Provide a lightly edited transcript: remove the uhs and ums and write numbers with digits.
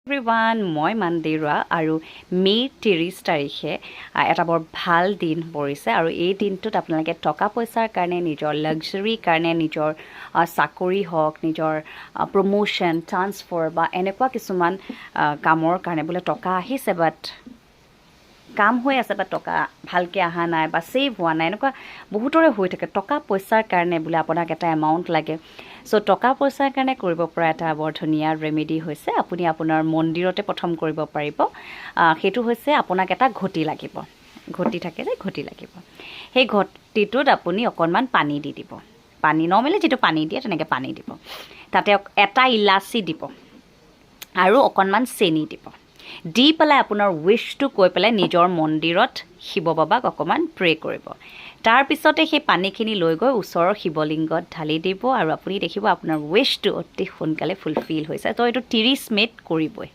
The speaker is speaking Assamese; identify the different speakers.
Speaker 1: এভৰিৱান মই মানদেৰুৱা আৰু মে' 30 তাৰিখে এটা বৰ ভাল দিন পৰিছে আৰু এই দিনটোত আপোনালোকে টকা পইচাৰ কাৰণে নিজৰ লাক্সাৰীৰ কাৰণে নিজৰ চাকৰি হওক নিজৰ প্ৰমোশ্যন ট্ৰান্সফাৰ বা এনেকুৱা কিছুমান কামৰ কাৰণে বোলে টকা আহিছে বাট কাম হৈ আছে বা টকা ভালকৈ অহা নাই বা ছেভ হোৱা নাই এনেকুৱা বহুতৰে হৈ থাকে টকা পইচাৰ কাৰণে বোলে আপোনাক এটা এমাউণ্ট লাগে চ' টকা পইচাৰ কাৰণে কৰিব পৰা এটা বৰ ধুনীয়া ৰেমেডি হৈছে আপুনি আপোনাৰ মন্দিৰতে প্ৰথম কৰিব পাৰিব সেইটো হৈছে আপোনাক এটা ঘটি লাগিব ঘটি থাকে যে ঘটি লাগিব সেই ঘটিটোত আপুনি অকণমান পানী দি দিব পানী নৰ্মেলি যিটো পানী দিয়ে তেনেকৈ পানী দিব তাতে এটা ইলাচি দিব আৰু অকণমান চেনি দিব দি পেলাই আপোনাৰ উইচটো কৈ পেলাই নিজৰ মন্দিৰত শিৱ বাবাক অকণমান প্ৰে কৰিব তাৰপিছতে সেই পানীখিনি লৈ গৈ ওচৰৰ শিৱলিংগত ঢালি দিব আৰু আপুনি দেখিব আপোনাৰ উইচটো অতি সোনকালে ফুলফিল হৈছে তো এইটো 30 মিনিট কৰিবই